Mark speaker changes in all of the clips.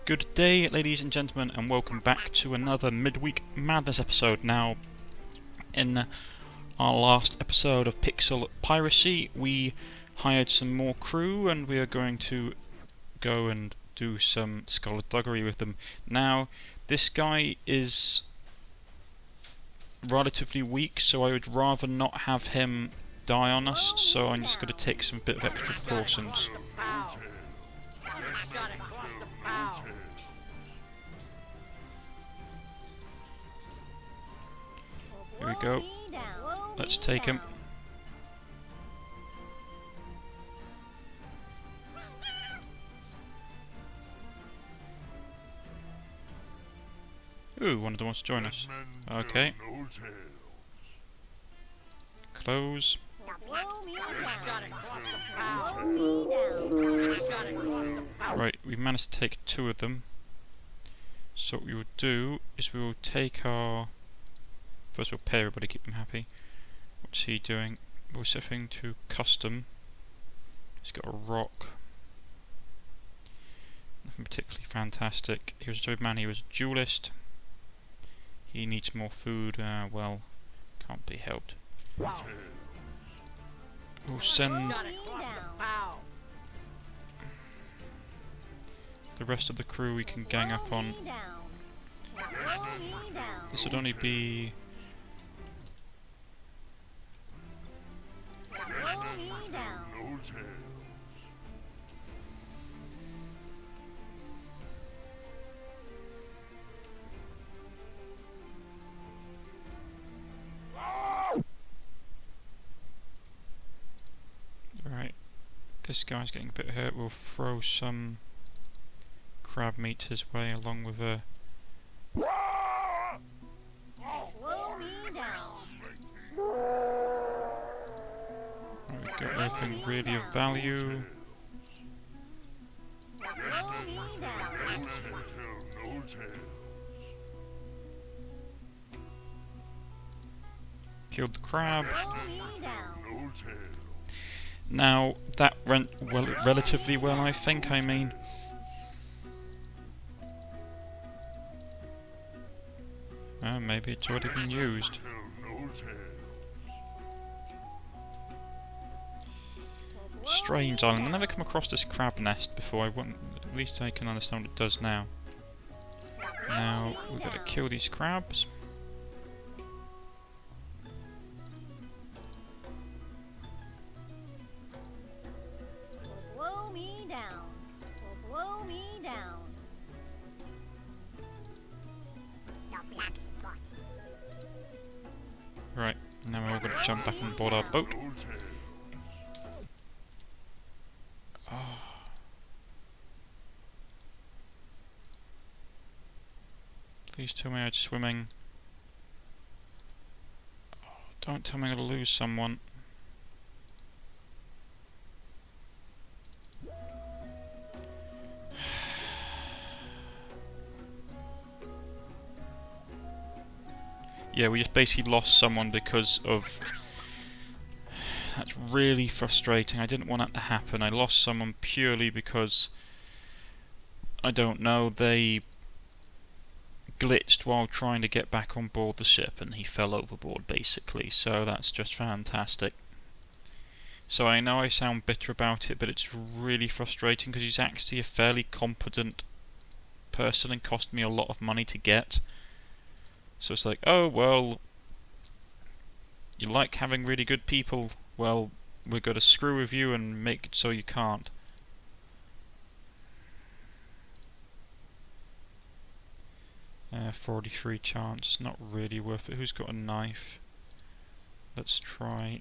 Speaker 1: Good day, ladies and gentlemen, and welcome back to another Midweek Madness episode. Now, in our last episode of Pixel Piracy, we hired some more crew, and we are going to go and do some skullduggery with them. Now, this guy is relatively weak, so I would rather not have him die on us, so I'm just going to take some bit of extra precautions. Here we go. Let's take him. Ooh, one of them wants to join us. Okay. Close. Right, we managed to take two of them. So what we will do is we will take our... First we'll pay everybody, keep them happy. What's he doing? We're setting to custom. He's got a rock. Nothing particularly fantastic. He was a trade man, he was a duelist. He needs more food, well, can't be helped. We'll send the rest of the crew we can gang up on. This would only be... Right, this guy's getting a bit hurt. We'll throw some crab meat his way along with a... We've got everything really of value. Killed the crab. Now, that went well, relatively well, I think. I mean, maybe it's already been used. Strange island. I've never come across this crab nest before. At least I can understand what it does now. Now, we've got to kill these crabs. Right, now we're all going to jump back on board our boat. Oh. Please tell me I'm swimming. Oh, don't tell me I'm going to lose someone. Yeah, we just basically lost someone because of... That's really frustrating. I didn't want that to happen. I lost someone purely because... I don't know, they glitched while trying to get back on board the ship and he fell overboard, basically. So that's just fantastic. So I know I sound bitter about it, but it's really frustrating because he's actually a fairly competent person and cost me a lot of money to get. So it's like, oh, well, you like having really good people, well, we're going to screw with you and make it so you can't. 43 chance, not really worth it. Who's got a knife? Let's try.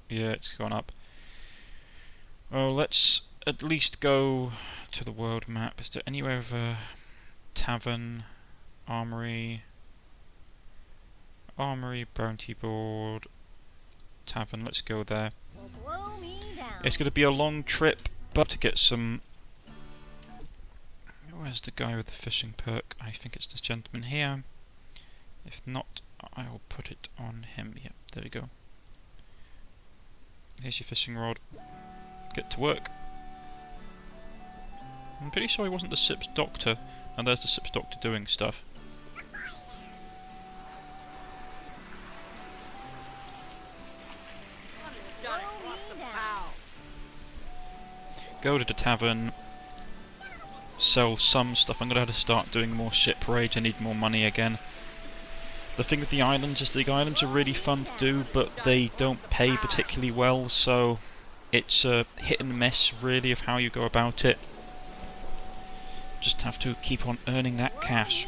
Speaker 1: Yeah, it's gone up. Well, let's at least go to the world map. Is there anywhere with a tavern, armory, bounty board, tavern? Let's go there. It's going to be a long trip, but to get some... Where's the guy with the fishing perk? I think it's this gentleman here. If not, I'll put it on him. Yep, there we go. Here's your fishing rod. Get to work. I'm pretty sure he wasn't the ship's doctor. And there's the ship's doctor doing stuff. Go to the tavern, sell some stuff. I'm going to have to start doing more ship raids. I need more money again. The thing with the islands is the islands are really fun to do, but they don't pay particularly well, so it's a hit and miss really of how you go about it. Just have to keep on earning that cash.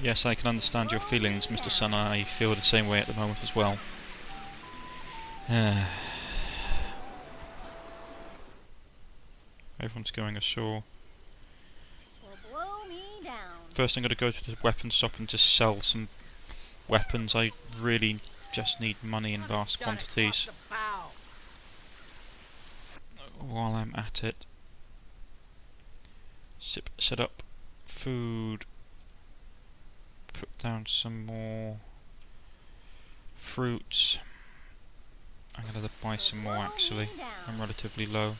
Speaker 1: Yes, I can understand your feelings, Mr. Sun. I feel the same way at the moment as well. Everyone's going ashore. First I'm going to go to the weapon shop and just sell some weapons. I really just need money in vast quantities. While I'm at it. Set up food. Put down some more fruits. I'm going to buy some more actually. I'm relatively low.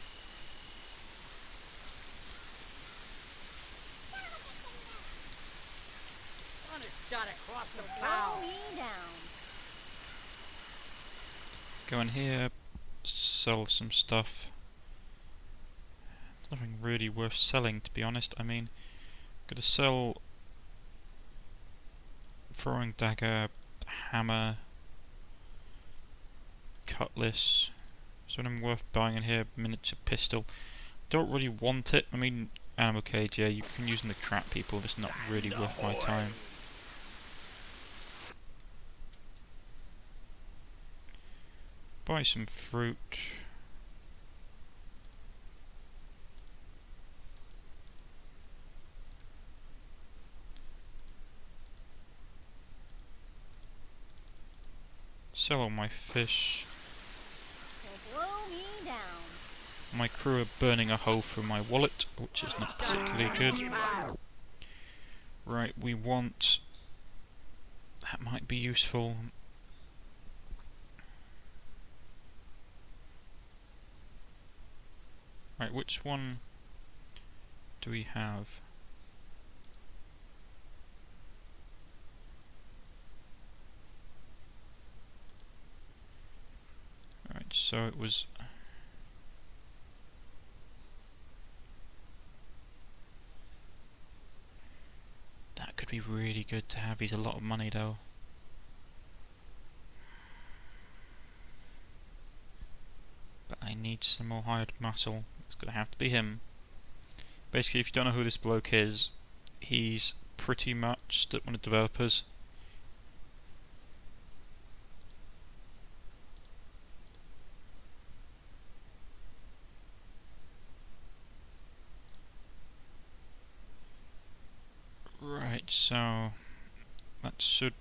Speaker 1: Go in here, sell some stuff. There's nothing really worth selling, to be honest. I mean, I'm going to sell throwing dagger, hammer, cutlass. Is there anything worth buying in here? Miniature pistol. Don't really want it. I mean, animal cage, yeah, you can use them to trap people. It's not really worth my time. Buy some fruit. Sell all my fish. My crew are burning a hole through my wallet, which is not particularly good. Right, we want... That might be useful. Right, which one do we have? Right, so it was... That could be really good to have. He's a lot of money though. But I need some more hired muscle. It's gonna have to be him. Basically, if you don't know who this bloke is, he's pretty much one of the developers. Right, so that should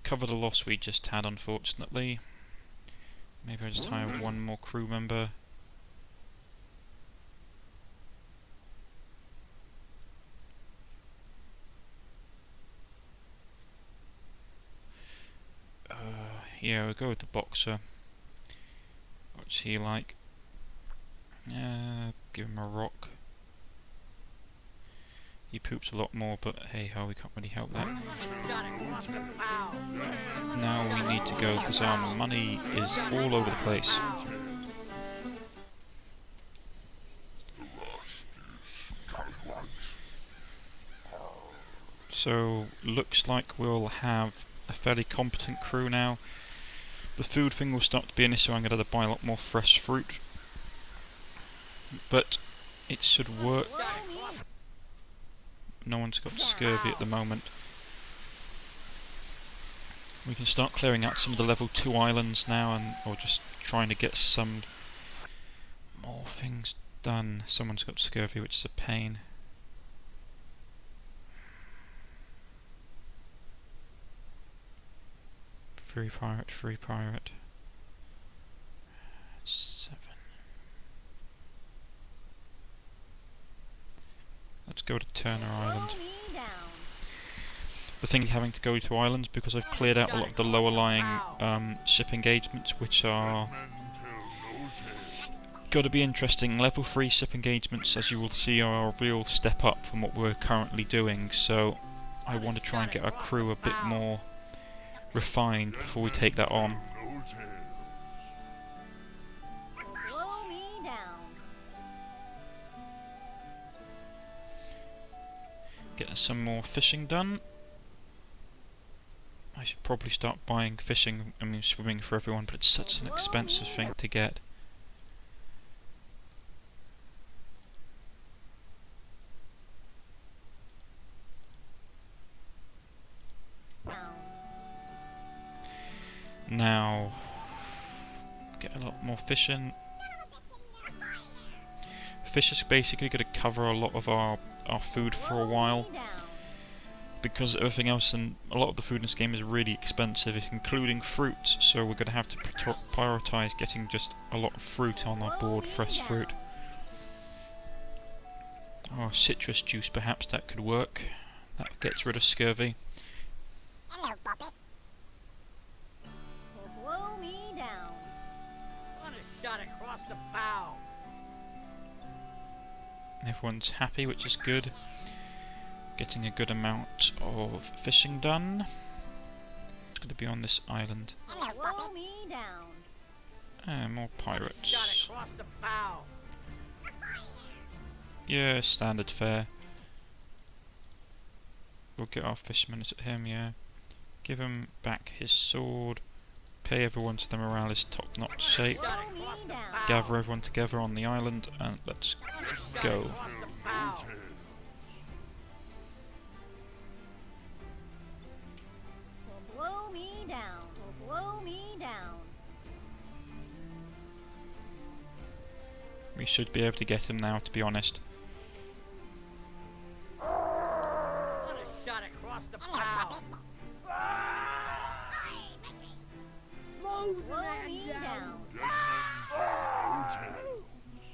Speaker 1: cover the loss we just had, unfortunately. Maybe I'll just hire one more crew member. Yeah, we'll go with the boxer. What's he like? Give him a rock. He poops a lot more, but hey ho, we can't really help that. Now we need to go because our money is all over the place. So, looks like we'll have a fairly competent crew now. The food thing will start to be an issue. I'm going to have to buy a lot more fresh fruit. But it should work. No one's got scurvy at the moment. We can start clearing out some of the level 2 islands now, or just trying to get some more things done. Someone's got scurvy, which is a pain. Free pirate, free pirate. 7. Let's go to Turner Island. the thing having to go to islands because I've cleared out a lot of the lower lying ship engagements, which are got to be interesting. Level 3 ship engagements, as you will see, are a real step up from what we're currently doing, so I want to try and get our crew a bit more refined before we take that on. Get some more fishing done. I should probably start buying swimming for everyone, but it's such an expensive thing to get. Now, get a lot more fish in. Fish is basically going to cover a lot of our food for a while, because everything else and a lot of the food in this game is really expensive, including fruit, so we're going to have to prioritise getting just a lot of fruit on our board, fresh fruit. Or citrus juice, perhaps that could work. That gets rid of scurvy.
Speaker 2: Hello, Puppet. Blow me down. On a shot across the bow.
Speaker 1: Everyone's happy, which is good. Getting a good amount of fishing done. It's going to be on this island.
Speaker 2: Hello, Puppet. Blow me down.
Speaker 1: More pirates.
Speaker 2: Shot across the bow.
Speaker 1: Yeah, standard fare. We'll get our fishermen at him, yeah. Give him back his sword. Pay everyone so the morale is top-notch shape. Gather everyone together on the island and let's go.
Speaker 2: Blow me down. Blow me down.
Speaker 1: We should be able to get him now, to be honest.
Speaker 2: Shot across the bow.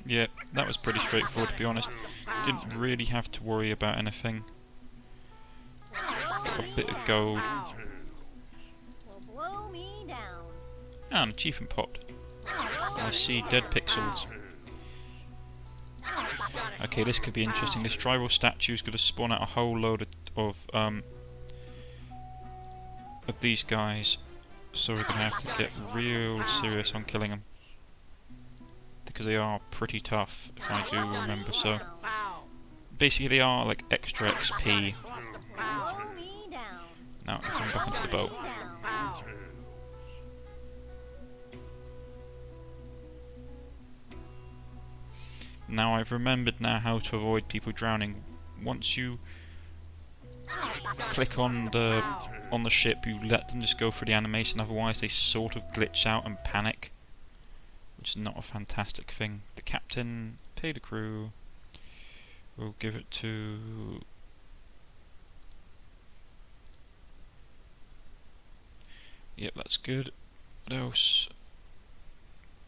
Speaker 1: Yeah, that was pretty straightforward, to be honest. Didn't really have to worry about anything. Got a bit of gold. Ah, an achievement pot. I see dead pixels. Okay, this could be interesting. This tribal statue is going to spawn out a whole load of these guys, so we're going to have to get real serious on killing them, because they are pretty tough, if I do remember so. Basically, they are like extra XP. Now, I come back into the boat. Now I've remembered now how to avoid people drowning. Once you click on the ship, you let them just go through the animation, otherwise they sort of glitch out and panic, which is not a fantastic thing. The captain, pay the crew. We'll give it to... Yep, that's good. What else?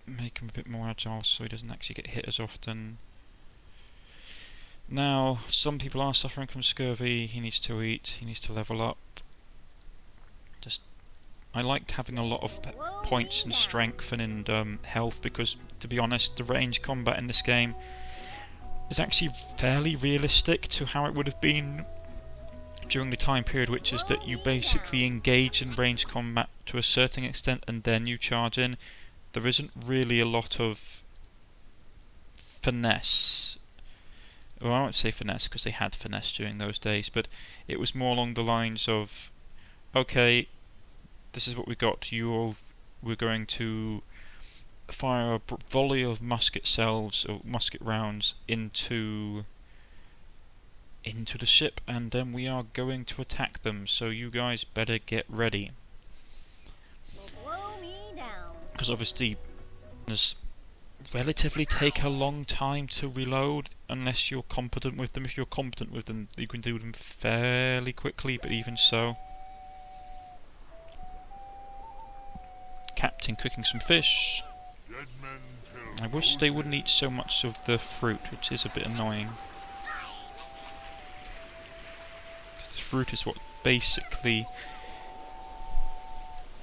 Speaker 1: Make him a bit more agile so he doesn't actually get hit as often. Now, some people are suffering from scurvy. He needs to eat, he needs to level up. I liked having a lot of points in strength and in health, because, to be honest, the range combat in this game is actually fairly realistic to how it would have been during the time period, which is that you basically engage in range combat to a certain extent and then you charge in. There isn't really a lot of finesse. Well, I won't say finesse because they had finesse during those days, but it was more along the lines of, okay, this is what we got. We're going to fire a volley of musket shells or musket rounds into the ship, and then we are going to attack them. So you guys better get ready. Because obviously, there's relatively take a long time to reload unless you're competent with them. If you're competent with them, you can do them fairly quickly, but even so. Captain cooking some fish. I wish they wouldn't eat so much of the fruit, which is a bit annoying. The fruit is what basically...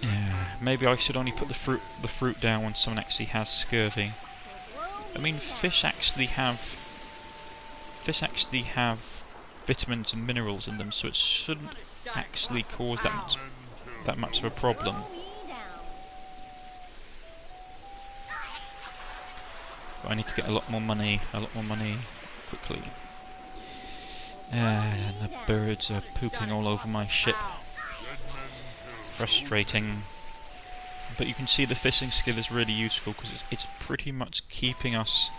Speaker 1: Yeah, maybe I should only put the fruit down when someone actually has scurvy. I mean, fish actually have vitamins and minerals in them, so it shouldn't actually cause that much of a problem. But I need to get a lot more money quickly. And the birds are pooping all over my ship. Frustrating. But you can see the fishing skill is really useful because it's pretty much keeping us.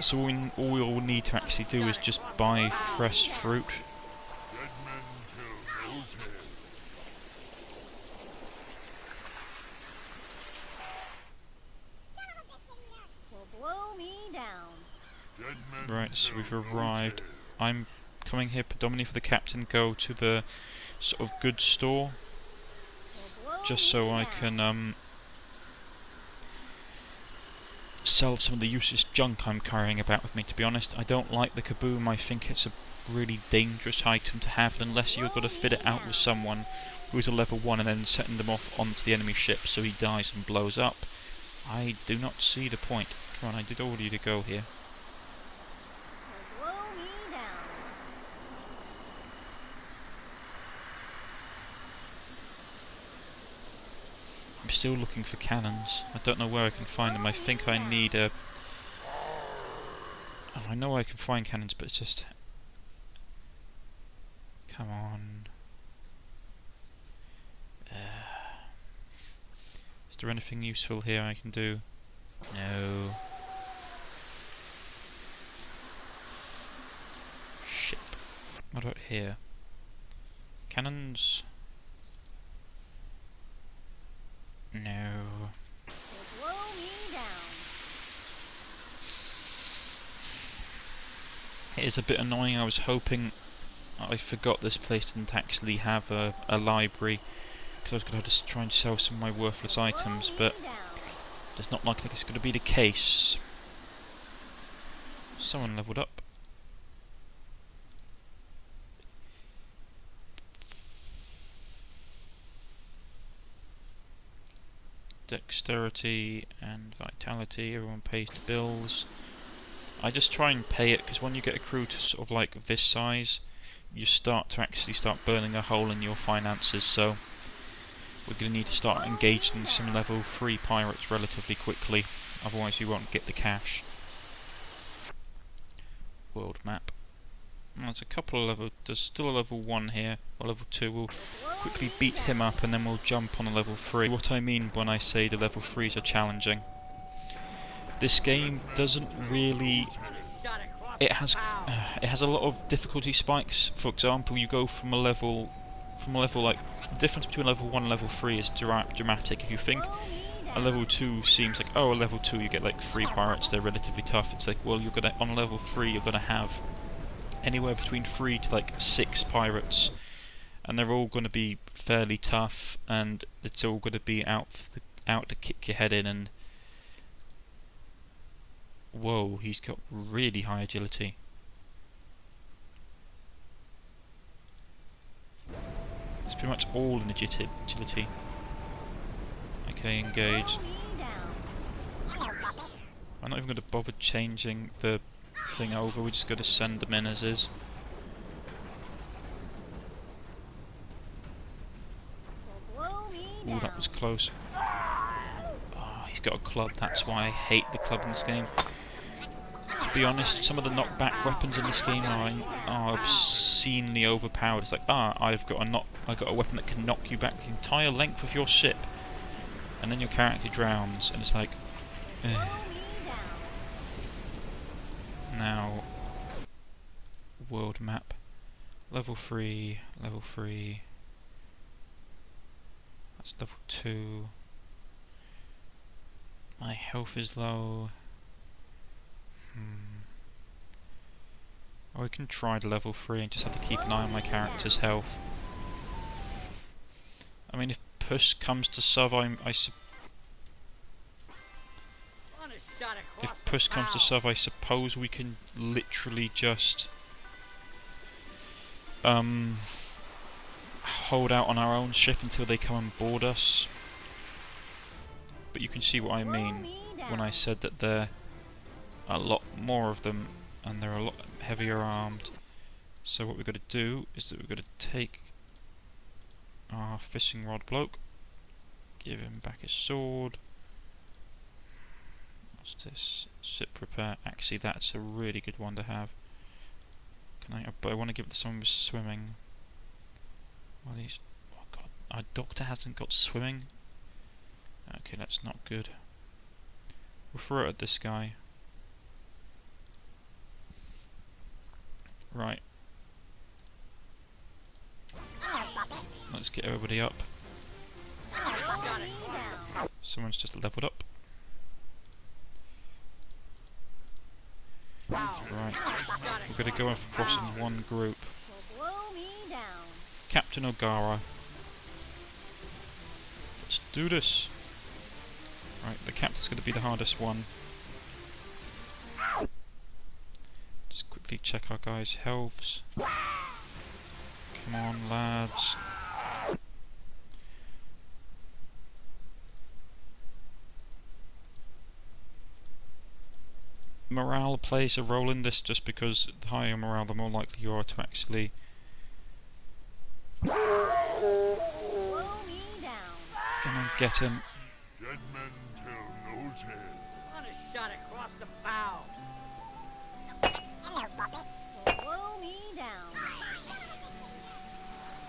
Speaker 1: So all we all need to actually do is just buy fresh fruit. Right, so we've arrived. I'm coming here predominantly for the captain. Go to the sort of goods store, just so I can sell some of the useless junk I'm carrying about with me. To be honest, I don't like the kaboom. I think it's a really dangerous item to have, unless you've got to fit it out with someone who's a level 1 and then setting them off onto the enemy ship so he dies and blows up. I do not see the point. Come on, I did order you to go here. I'm still looking for cannons. I don't know where I can find them. I think I need a... Oh, I know I can find cannons, but it's just... Come on. Is there anything useful here I can do? No. Ship. What about here? Cannons? No. It is a bit annoying. I was hoping I forgot this place didn't actually have a library, because I was going to try and sell some of my worthless items, but it does not look like it's going to be the case. Someone leveled up. Dexterity and vitality, everyone pays the bills. I just try and pay it, because when you get a crew to sort of like this size, you start burning a hole in your finances, so we're going to need to start engaging some level 3 pirates relatively quickly, otherwise we won't get the cash. World map. There's a couple of levels, there's still a level 1 here, or level 2, we'll quickly beat him up and then we'll jump on a level 3. What I mean when I say the level 3s are challenging. This game doesn't really... It has a lot of difficulty spikes. For example, you go from a level like... The difference between level 1 and level 3 is dramatic. If you think a level 2 seems like, oh, a level 2 you get like 3 pirates, they're relatively tough. It's like, well, you're gonna, on level 3 you're gonna have anywhere between 3 to like 6 pirates, and they're all going to be fairly tough, and it's all going to be out to kick your head in. And whoa, he's got really high agility. It's pretty much all in agility. Okay, engaged. I'm not even going to bother changing the thing over, we're just going to send them in as is. Ooh, that was close. Oh, he's got a club, that's why I hate the club in this game. To be honest, some of the knockback weapons in this game are obscenely overpowered. It's like, I've got a weapon that can knock you back the entire length of your ship, and then your character drowns, and it's like, ugh. Now, world map, level 3, that's level 2, my health is low, or we can try the level 3 and just have to keep an eye on my character's health. I mean, if push comes to shove, I suppose we can literally just hold out on our own ship until they come and board us. But you can see what I mean when I said that there are a lot more of them and they're a lot heavier armed. So what we've got to do is that we've got to take our fishing rod bloke, give him back his sword. What's this? Ship repair. Actually, that's a really good one to have. But I want to give it to someone with swimming. Well, oh god, our doctor hasn't got swimming. Okay, that's not good. We'll throw it at this guy. Right. Let's get everybody up. Someone's just leveled up. Right. We're going to go across in one group. Captain O'Gara. Let's do this. Right, the captain's going to be the hardest one. Just quickly check our guys' healths. Come on, lads. Morale plays a role in this, just because the higher morale, the more likely you are to actually come on, get him.
Speaker 3: Dead men tell no tale.
Speaker 2: On a shot across the bow. Blow me down.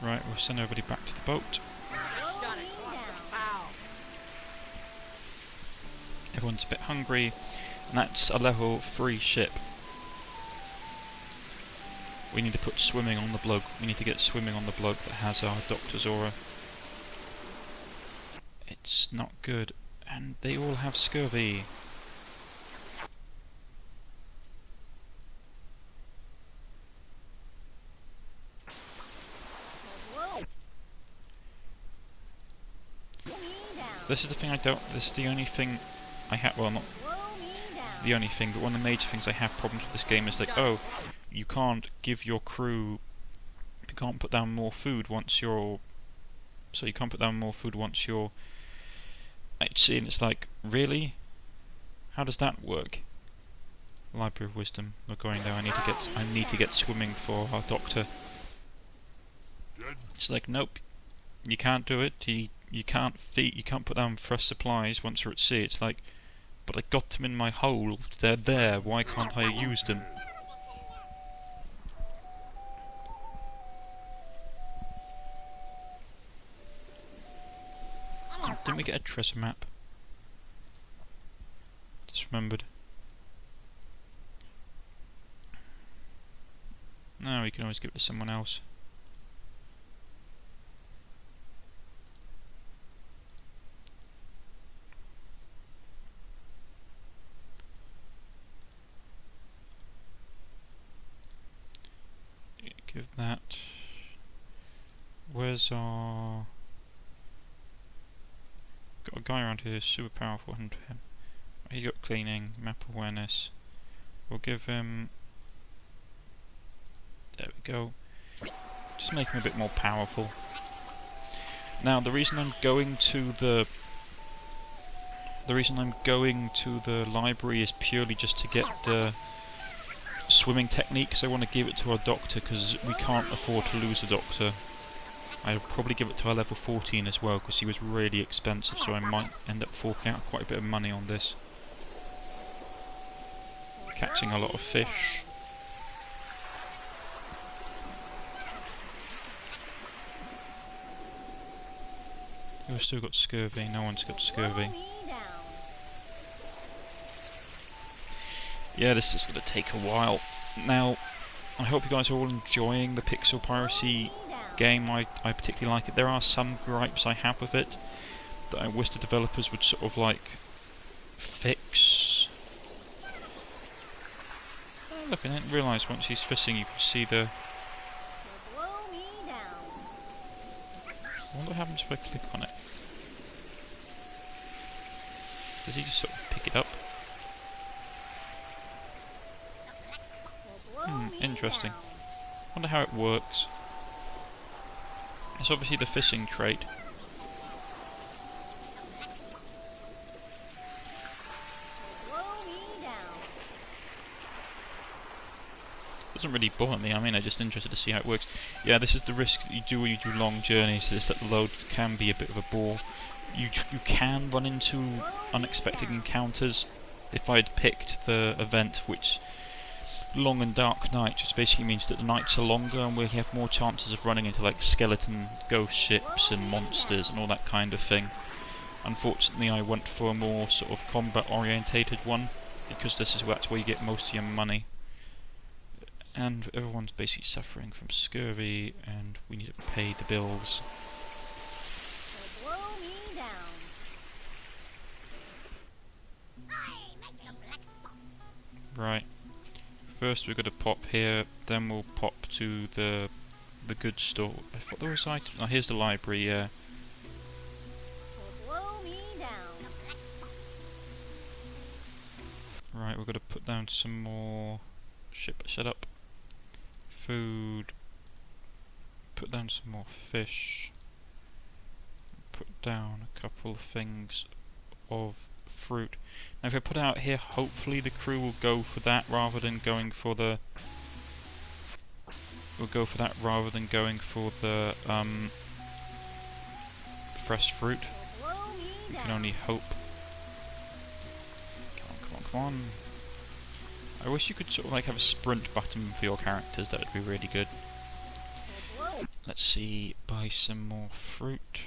Speaker 1: Right, we'll send everybody back to the boat.
Speaker 2: Shot across the bow.
Speaker 1: Everyone's a bit hungry, and that's a level 3 ship. We need to put swimming on the bloke. We need to get swimming on the bloke that has our doctor's aura. It's not good, and they all have scurvy. This is the thing I don't. This is the only thing I have. Well, not the only thing, but one of the major things I have problems with this game is like, oh, you can't give your crew. You can't put down more food once you're. So you can't put down more food once you're. Actually, and it's like, really? How does that work? Library of Wisdom. We're going there. I need to get swimming for our doctor. It's like, nope, you can't do it. You can't feed. You can't put down fresh supplies once you're at sea. It's like, but I got them in my hold. They're there. Why can't I use them? Didn't we get a treasure map? Just remembered. No, we can always give it to someone else. Give that. Where's our... Got a guy around here who's super powerful, and him. He's got cleaning, map awareness. We'll give him... There we go. Just make him a bit more powerful. Now, the reason I'm going to the library is purely just to get the swimming techniques. I want to give it to our doctor because we can't afford to lose a doctor. I'll probably give it to our level 14 as well because he was really expensive, so I might end up forking out quite a bit of money on this. Catching a lot of fish. Who's still got scurvy? No one's got scurvy. Yeah, this is going to take a while. Now, I hope you guys are all enjoying the Pixel Piracy game. I particularly like it. There are some gripes I have with it that I wish the developers would sort of like fix. Oh, look, I didn't realise once he's fishing you can see the... I wonder what happens if I click on it. Does he just sort of pick it up? Interesting. Wonder how it works. That's obviously the fishing trait.
Speaker 2: Blow me down.
Speaker 1: Doesn't really bother me. I mean, I'm just interested to see how it works. Yeah, this is the risk that you do when you do long journeys, is that the load can be a bit of a bore. You can run into unexpected encounters. If I'd picked the event which long and dark night, which basically means that the nights are longer and we have more chances of running into like skeleton ghost ships and monsters and all that kind of thing. Unfortunately, I went for a more sort of combat orientated one because that's where you get most of your money. And everyone's basically suffering from scurvy and we need to pay the bills.
Speaker 2: Blow me down.
Speaker 1: Right. First we've got to pop here, then we'll pop to the goods store. I thought there was items. Oh, here's the library, yeah.
Speaker 2: Blow me down.
Speaker 1: Right, we've got to put down some more ship setup. Food. Put down some more fish. Put down a couple of things of fruit. Now if I put it out here, hopefully the crew will go for that rather than going for the fresh fruit.
Speaker 2: Blow me
Speaker 1: We
Speaker 2: down.
Speaker 1: can only hope. Come on. I wish you could sort of like have a sprint button for your characters, that would be really good.
Speaker 2: Blow.
Speaker 1: Let's see, buy some more fruit.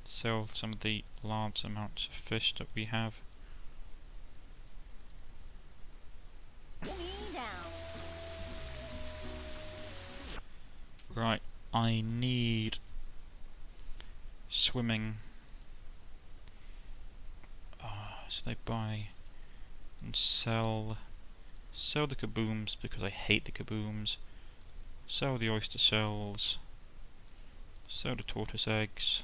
Speaker 1: Sell some of the large amounts of fish that we have.
Speaker 2: Me down.
Speaker 1: Right, I need swimming. So they buy and sell the kabooms because I hate the kabooms. Sell the oyster shells. Sell the tortoise eggs.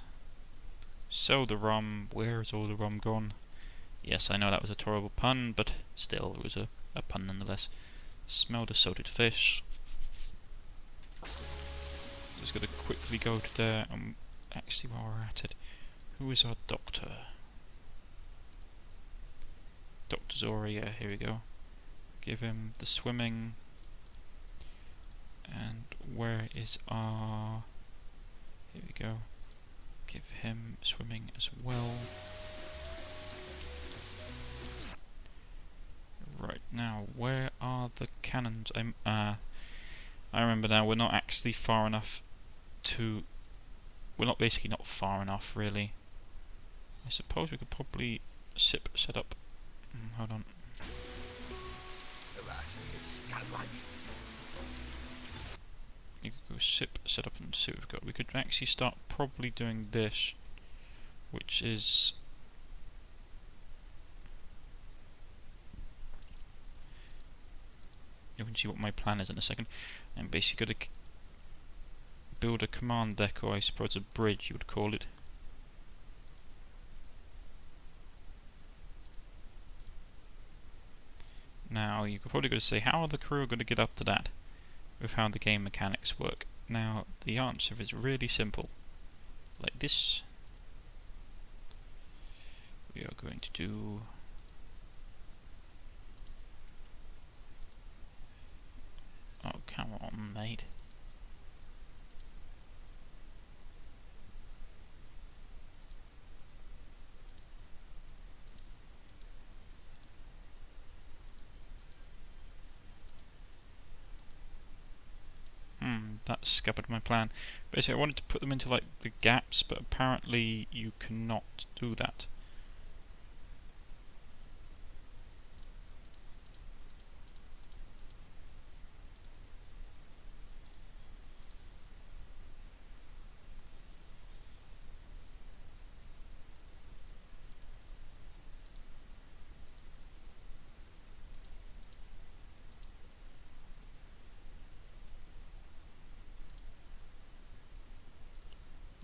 Speaker 1: Sell the rum. Where is all the rum gone? Yes, I know that was a terrible pun, but still, it was a pun nonetheless. Smell the salted fish. Just gotta quickly go to there, and actually while we're at it, who is our doctor? Dr. Zora, yeah, here we go. Give him the swimming. And where is our... Here we go. Give him swimming as well. Right, now, where are the cannons? I remember now, we're not actually far enough to... We're not basically not far enough, really. I suppose we could probably set up... hold on. You could go set up and see what we've got. We could actually start probably doing this, which is... You can see what my plan is in a second. I'm basically going to build a command deck, or I suppose a bridge you would call it. Now, you could probably go to say, how are the crew going to get up to that with how the game mechanics work? Now, the answer is really simple. Like this. We are going to do... Oh, come on, mate. That scuppered my plan. Basically, I wanted to put them into like the gaps, but apparently you cannot do that.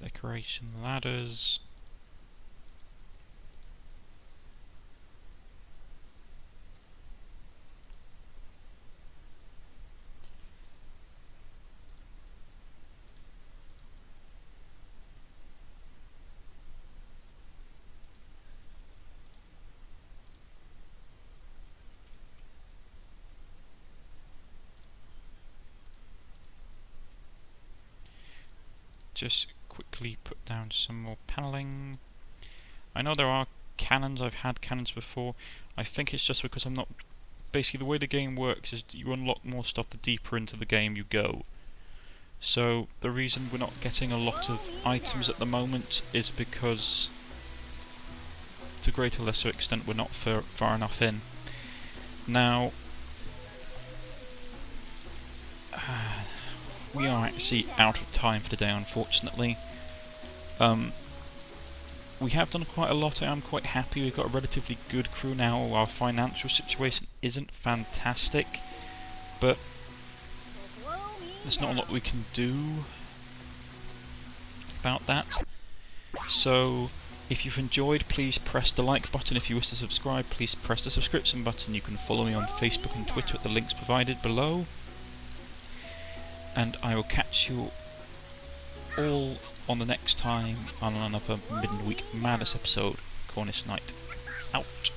Speaker 1: Decoration ladders. just quickly put down some more panelling. I know there are cannons, I've had cannons before. I think it's just because I'm not... Basically the way the game works is you unlock more stuff the deeper into the game you go. So the reason we're not getting a lot of items at the moment is because, to a greater or lesser extent, we're not far enough in. Now, we are actually out of time for today, unfortunately. We have done quite a lot. I am quite happy. We've got a relatively good crew now. Our financial situation isn't fantastic, but there's not a lot we can do about that. So, if you've enjoyed, please press the like button. If you wish to subscribe, please press the subscription button. You can follow me on Facebook and Twitter at the links provided below. And I will catch you all on the next time on another midweek madness episode. Cornish-Knight out.